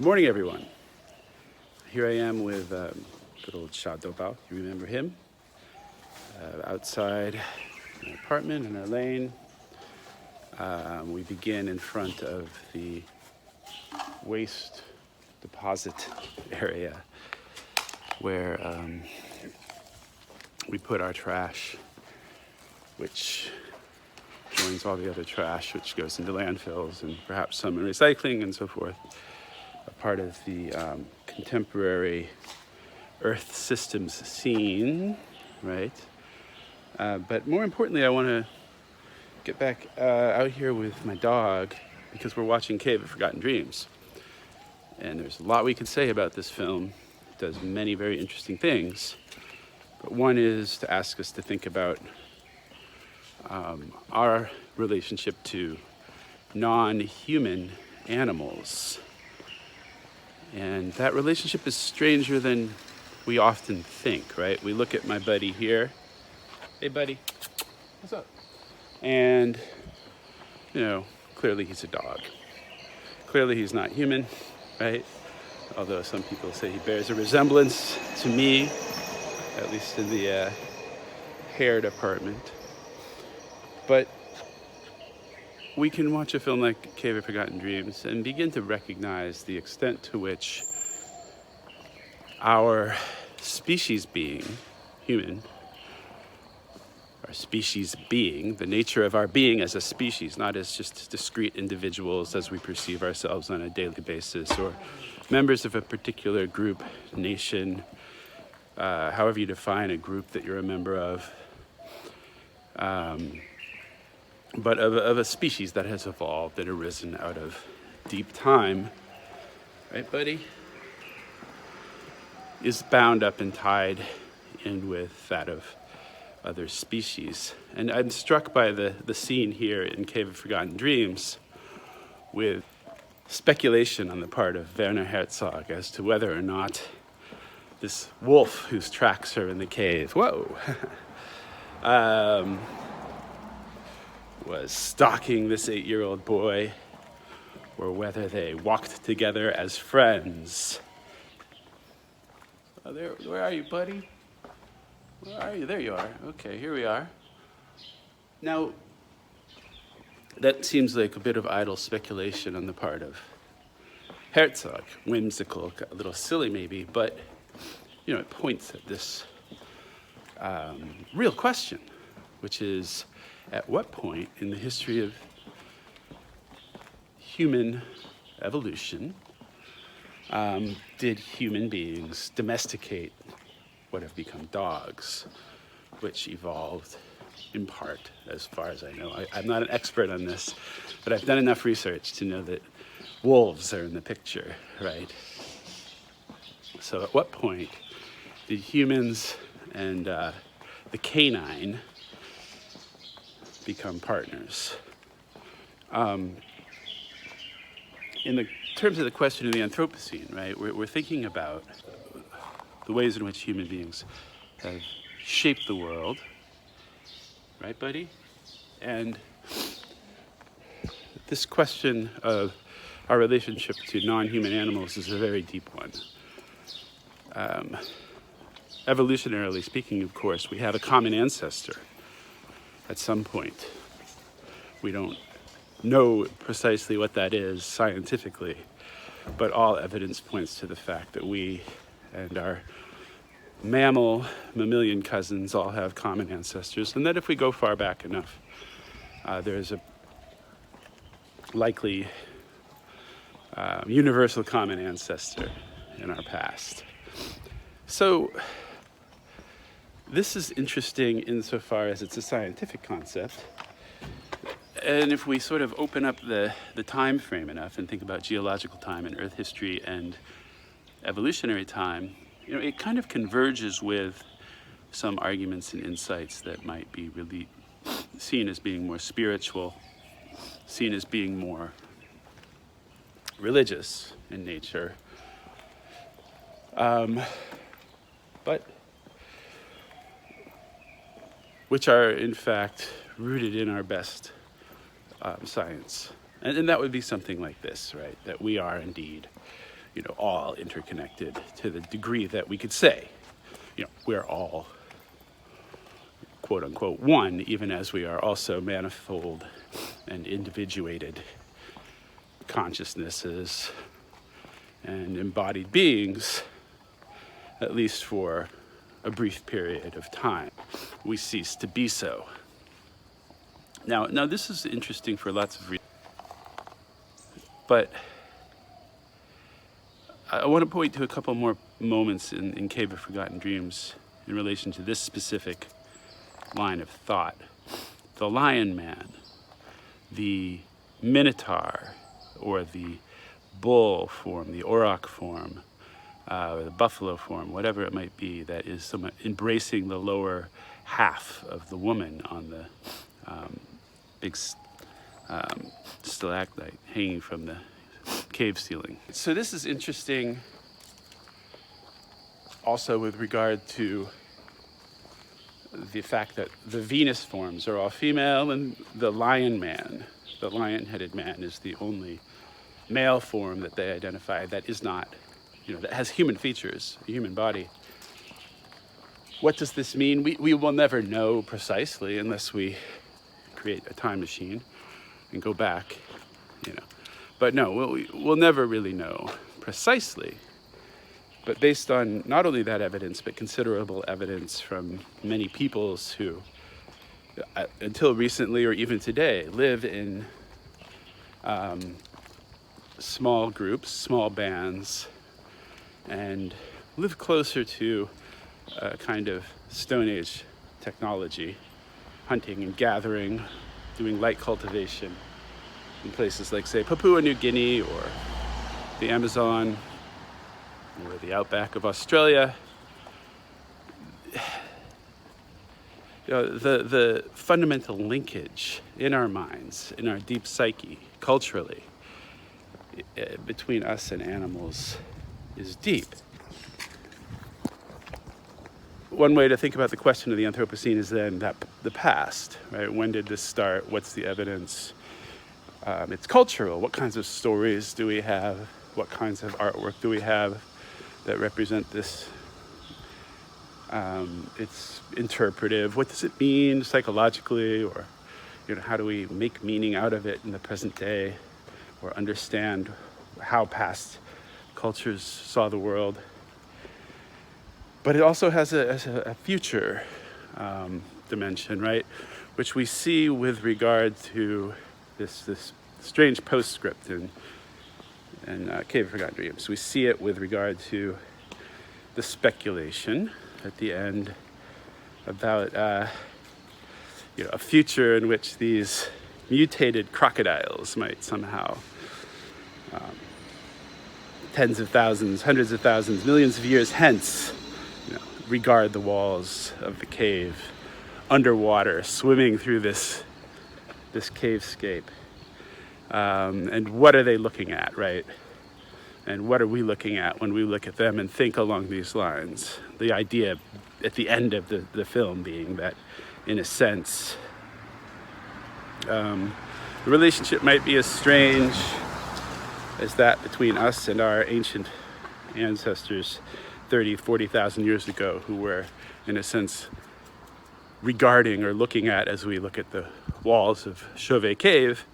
Good morning, everyone. Here I am with good old Shah Dobal. You remember him? Outside my apartment in our lane. We begin in front of the waste deposit area where we put our trash, which joins all the other trash, which goes into landfills and perhaps some in recycling and so forth. A part of the contemporary Earth systems scene, right? But more importantly, I want to get back out here with my dog because we're watching Cave of Forgotten Dreams. And there's a lot we could say about this film. It does many very interesting things. But one is to ask us to think about our relationship to non-human animals. And that relationship is stranger than we often think, right? We look at my buddy here. Hey, buddy. What's up? And, clearly he's a dog. Clearly he's not human, right? Although some people say he bears a resemblance to me, at least in the hair department. But we can watch a film like Cave of Forgotten Dreams and begin to recognize the extent to which our species being, human, our species being, the nature of our being as a species, not as just discrete individuals as we perceive ourselves on a daily basis, or members of a particular group, nation, however you define a group that you're a member of, but of a species that has evolved and arisen out of deep time, right, buddy? Is bound up and tied in with that of other species. And I'm struck by the scene here in Cave of Forgotten Dreams with speculation on the part of Werner Herzog as to whether or not this wolf whose tracks are in the cave, was stalking this 8-year-old boy, or whether they walked together as friends. Oh, where are you, buddy? Where are you? There you are. Okay, here we are. Now, that seems like a bit of idle speculation on the part of Herzog. Whimsical, a little silly maybe, but, it points at this real question, which is, at what point in the history of human evolution did human beings domesticate what have become dogs, which evolved in part, as far as I know. I'm not an expert on this, but I've done enough research to know that wolves are in the picture, right? So at what point did humans and the canine become partners? In the terms of the question of the Anthropocene, right, we're thinking about the ways in which human beings have shaped the world, right, buddy? And this question of our relationship to non-human animals is a very deep one. Evolutionarily speaking, of course, we have a common ancestor at some point. We don't know precisely what that is scientifically, but all evidence points to the fact that we and our mammalian cousins all have common ancestors, and that if we go far back enough, there's a likely universal common ancestor in our past. So this is interesting insofar as it's a scientific concept. And if we sort of open up the time frame enough and think about geological time and Earth history and evolutionary time, it kind of converges with some arguments and insights that might be really seen as being more spiritual, seen as being more religious in nature. But which are in fact rooted in our best science. And that would be something like this, right? That we are indeed all interconnected to the degree that we could say, we're all quote unquote one, even as we are also manifold and individuated consciousnesses and embodied beings, at least for a brief period of time. We cease to be so. Now this is interesting for lots of reasons, but I want to point to a couple more moments in Cave of Forgotten Dreams in relation to this specific line of thought. The Lion Man, the Minotaur, or the bull form, the auroch form, or the buffalo form, whatever it might be, that is somewhat embracing the lower half of the woman on the big stalactite hanging from the cave ceiling. So this is interesting also with regard to the fact that the Venus forms are all female, and the lion man, the lion-headed man, is the only male form that they identify that is not, that has human features, a human body. What does this mean? We will never know precisely unless we create a time machine and go back, But no, we'll never really know precisely. But based on not only that evidence, but considerable evidence from many peoples who, until recently or even today, live in small groups, small bands, and live closer to a kind of Stone Age technology, hunting and gathering, doing light cultivation in places like, say, Papua New Guinea or the Amazon or the outback of Australia. The fundamental linkage in our minds, in our deep psyche, culturally, between us and animals is deep. One way to think about the question of the Anthropocene is then that the past, right? When did this start? What's the evidence? It's cultural. What kinds of stories do we have? What kinds of artwork do we have that represent this? It's interpretive. What does it mean psychologically? Or, how do we make meaning out of it in the present day? Or understand how past cultures saw the world? But it also has a future dimension, right? Which we see with regard to this strange postscript in Cave of Forgotten Dreams. We see it with regard to the speculation at the end about a future in which these mutated crocodiles might somehow, tens of thousands, hundreds of thousands, millions of years hence, regard the walls of the cave underwater, swimming through this cavescape. And what are they looking at, right? And what are we looking at when we look at them and think along these lines? The idea at the end of the film being that, in a sense, the relationship might be as strange as that between us and our ancient ancestors 30, 40,000 years ago, who were, in a sense, regarding or looking at, as we look at the walls of Chauvet Cave,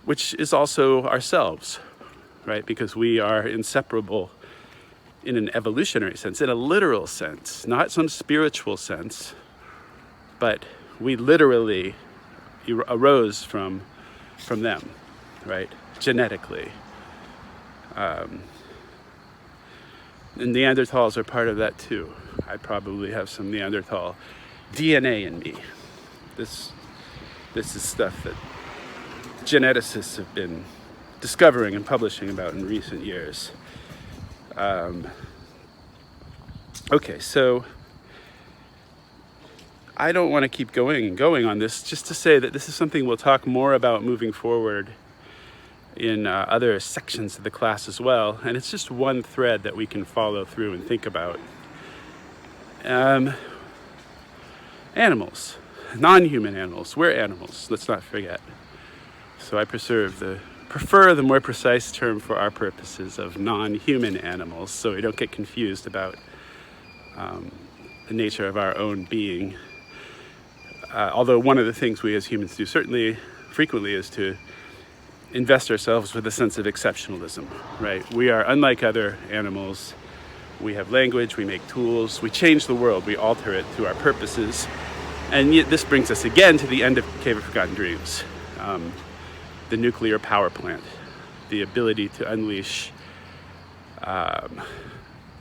which is also ourselves, right? Because we are inseparable in an evolutionary sense, in a literal sense, not some spiritual sense, but we literally arose from them, right? Genetically. And Neanderthals are part of that too. I probably have some Neanderthal DNA in me. This is stuff that geneticists have been discovering and publishing about in recent years. Okay, so I don't want to keep going on this, just to say that this is something we'll talk more about moving forward in other sections of the class as well, and it's just one thread that we can follow through and think about. Animals, non-human animals, we're animals, let's not forget. So I preserve the prefer the more precise term for our purposes of non-human animals, so we don't get confused about the nature of our own being. Although one of the things we as humans do certainly frequently is to invest ourselves with a sense of exceptionalism, right? We are unlike other animals. We have language, we make tools, we change the world, we alter it to our purposes. And yet this brings us again to the end of Cave of Forgotten Dreams. The nuclear power plant, the ability to unleash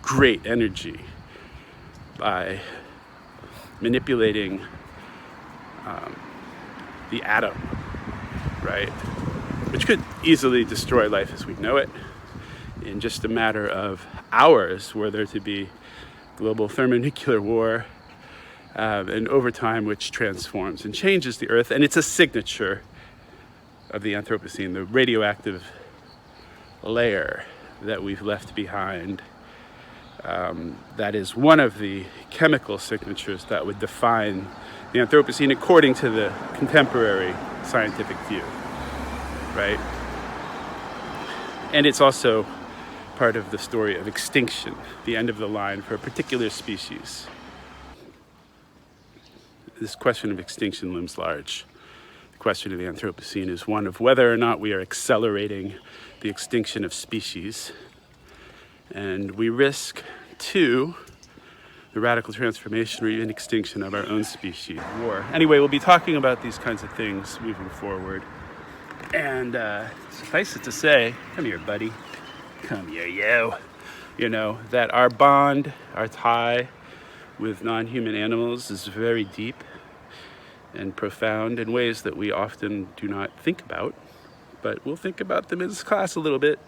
great energy by manipulating the atom, right? Which could easily destroy life as we know it in just a matter of hours, were there to be global thermonuclear war, and over time, which transforms and changes the Earth. And it's a signature of the Anthropocene, the radioactive layer that we've left behind. That is one of the chemical signatures that would define the Anthropocene according to the contemporary scientific view, right? And it's also part of the story of extinction, the end of the line for a particular species. This question of extinction looms large. The question of the Anthropocene is one of whether or not we are accelerating the extinction of species, and we risk, too, the radical transformation or even extinction of our own species. War. Anyway, we'll be talking about these kinds of things moving forward. And suffice it to say, come here, buddy. Come here, yo. You know, that our bond, our tie with non-human animals is very deep and profound in ways that we often do not think about. But we'll think about them in this class a little bit.